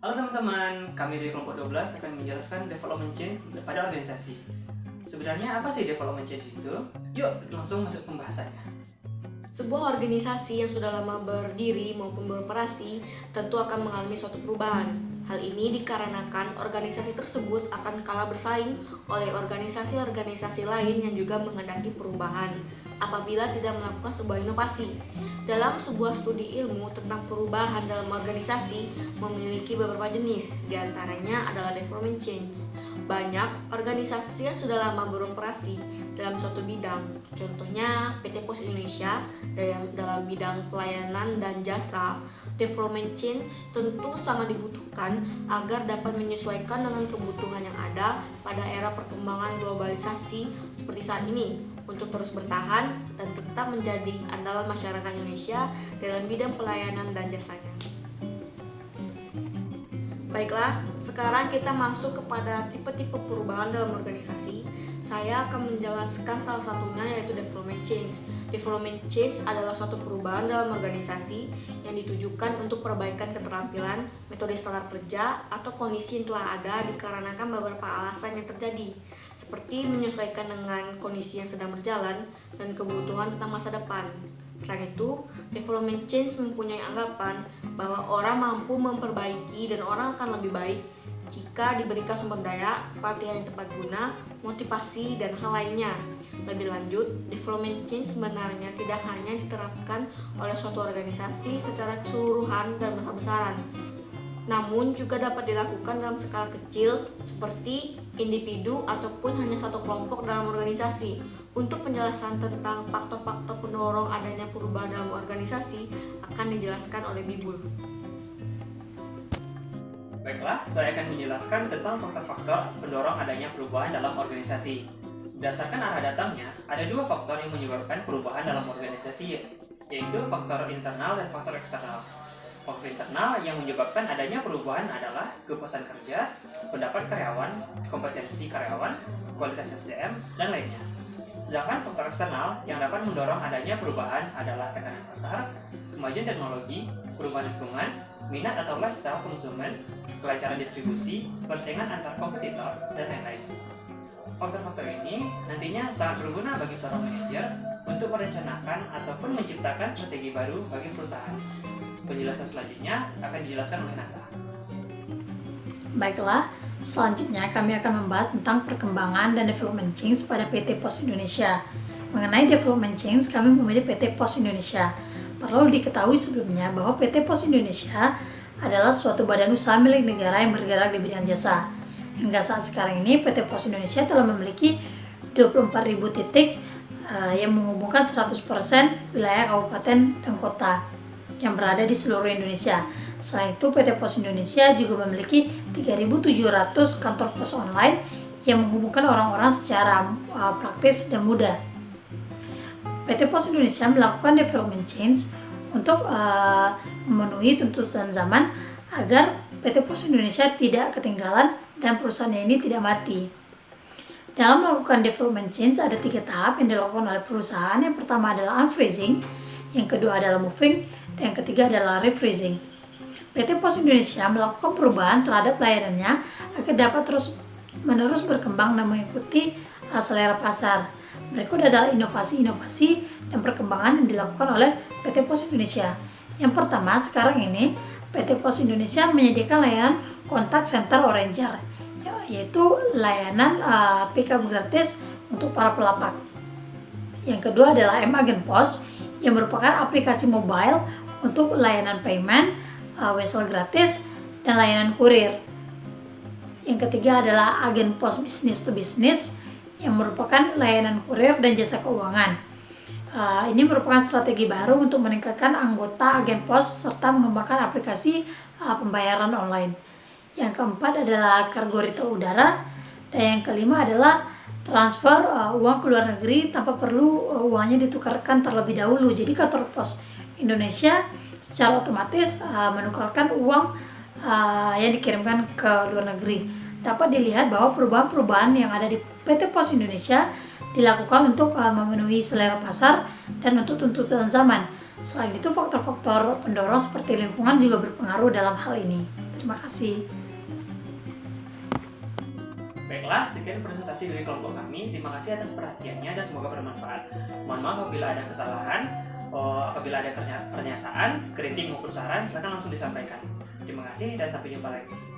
Halo teman-teman, kami dari kelompok 12 akan menjelaskan development change pada organisasi. Sebenarnya apa sih development change itu? Yuk langsung masuk pembahasannya. Sebuah organisasi yang sudah lama berdiri maupun beroperasi tentu akan mengalami suatu perubahan. Hal ini dikarenakan organisasi tersebut akan kalah bersaing oleh organisasi-organisasi lain yang juga menghendaki perubahan apabila tidak melakukan sebuah inovasi. Dalam sebuah studi ilmu tentang perubahan dalam organisasi memiliki beberapa jenis, diantaranya adalah development change. Banyak organisasi yang sudah lama beroperasi dalam suatu bidang, contohnya PT Pos Indonesia dalam bidang pelayanan dan jasa. Development change tentu sangat dibutuhkan agar dapat menyesuaikan dengan kebutuhan yang ada pada era perkembangan globalisasi seperti saat ini untuk terus bertahan dan tetap menjadi andalan masyarakat Indonesia dalam bidang pelayanan dan jasanya. Baiklah, sekarang kita masuk kepada tipe-tipe perubahan dalam organisasi. Saya akan menjelaskan salah satunya yaitu development change. Development change adalah suatu perubahan dalam organisasi yang ditujukan untuk perbaikan keterampilan, metode standar kerja, atau kondisi yang telah ada dikarenakan beberapa alasan yang terjadi, seperti menyesuaikan dengan kondisi yang sedang berjalan dan kebutuhan tentang masa depan. Selain itu, development change mempunyai anggapan bahwa orang mampu memperbaiki dan orang akan lebih baik jika diberikan sumber daya, pelatihan yang tepat guna, motivasi, dan hal lainnya. Lebih lanjut, development change sebenarnya tidak hanya diterapkan oleh suatu organisasi secara keseluruhan dan besar-besaran, namun juga dapat dilakukan dalam skala kecil seperti individu ataupun hanya satu kelompok dalam organisasi. Untuk penjelasan tentang faktor-faktor pendorong adanya perubahan dalam organisasi akan dijelaskan oleh Bibul. Baiklah, saya akan menjelaskan tentang faktor-faktor pendorong adanya perubahan dalam organisasi. Berdasarkan arah datangnya, ada dua faktor yang menyebabkan perubahan dalam organisasi, yaitu faktor internal dan faktor eksternal. Faktor eksternal yang menyebabkan adanya perubahan adalah kepuasan kerja, pendapat karyawan, kompetensi karyawan, kualitas SDM, dan lainnya. Sedangkan faktor eksternal yang dapat mendorong adanya perubahan adalah tekanan pasar, kemajuan teknologi, perubahan lingkungan, minat atau lifestyle konsumen, kelancaran distribusi, persaingan antar kompetitor, dan lain-lain. Faktor-faktor ini nantinya sangat berguna bagi seorang manajer untuk merencanakan ataupun menciptakan strategi baru bagi perusahaan. Penjelasan selanjutnya akan dijelaskan oleh Nanda. Baiklah, selanjutnya kami akan membahas tentang perkembangan dan development change pada PT Pos Indonesia. Mengenai development change, kami memilih PT Pos Indonesia. Perlu diketahui sebelumnya bahwa PT Pos Indonesia adalah suatu badan usaha milik negara yang bergerak di bidang jasa. Hingga saat sekarang ini, PT Pos Indonesia telah memiliki 24.000 titik yang menghubungkan 100% wilayah kabupaten dan kota yang berada di seluruh Indonesia. Selain itu, PT Pos Indonesia juga memiliki 3.700 kantor pos online yang menghubungkan orang-orang secara praktis dan mudah. PT Pos Indonesia melakukan development change untuk memenuhi tuntutan zaman agar PT Pos Indonesia tidak ketinggalan dan perusahaannya ini tidak mati. Dalam melakukan development change ada 3 tahap yang dilakukan oleh perusahaan. Yang pertama adalah unfreezing, yang kedua adalah moving, dan yang ketiga adalah refreezing. PT Pos Indonesia melakukan perubahan terhadap layanannya agar dapat terus-menerus berkembang dan mengikuti selera pasar. Berikut adalah inovasi-inovasi dan perkembangan yang dilakukan oleh PT Pos Indonesia. Yang pertama, sekarang ini PT Pos Indonesia menyediakan layanan kontak center Oranger, yaitu layanan pickup gratis untuk para pelapak. Yang kedua adalah M-Agent Pos, yang merupakan aplikasi mobile untuk layanan payment, wesel gratis, dan layanan kurir. Yang ketiga adalah agen pos business to business, yang merupakan layanan kurir dan jasa keuangan. Ini merupakan strategi baru untuk meningkatkan anggota agen pos serta mengembangkan aplikasi pembayaran online. Yang keempat adalah kargo retail udara, dan yang kelima adalah transfer uang ke luar negeri tanpa perlu uangnya ditukarkan terlebih dahulu. Jadi kantor pos Indonesia secara otomatis menukarkan uang yang dikirimkan ke luar negeri dapat dilihat bahwa perubahan-perubahan yang ada di PT Pos Indonesia dilakukan untuk memenuhi selera pasar dan untuk tuntutan zaman. Selain itu, faktor-faktor pendorong seperti lingkungan juga berpengaruh dalam hal ini. Terima kasih. Baiklah, sekian presentasi dari kelompok kami. Terima kasih atas perhatiannya dan semoga bermanfaat. Mohon maaf apabila ada kesalahan, apabila ada pernyataan, kritik maupun saran, silakan langsung disampaikan. Terima kasih dan sampai jumpa lagi.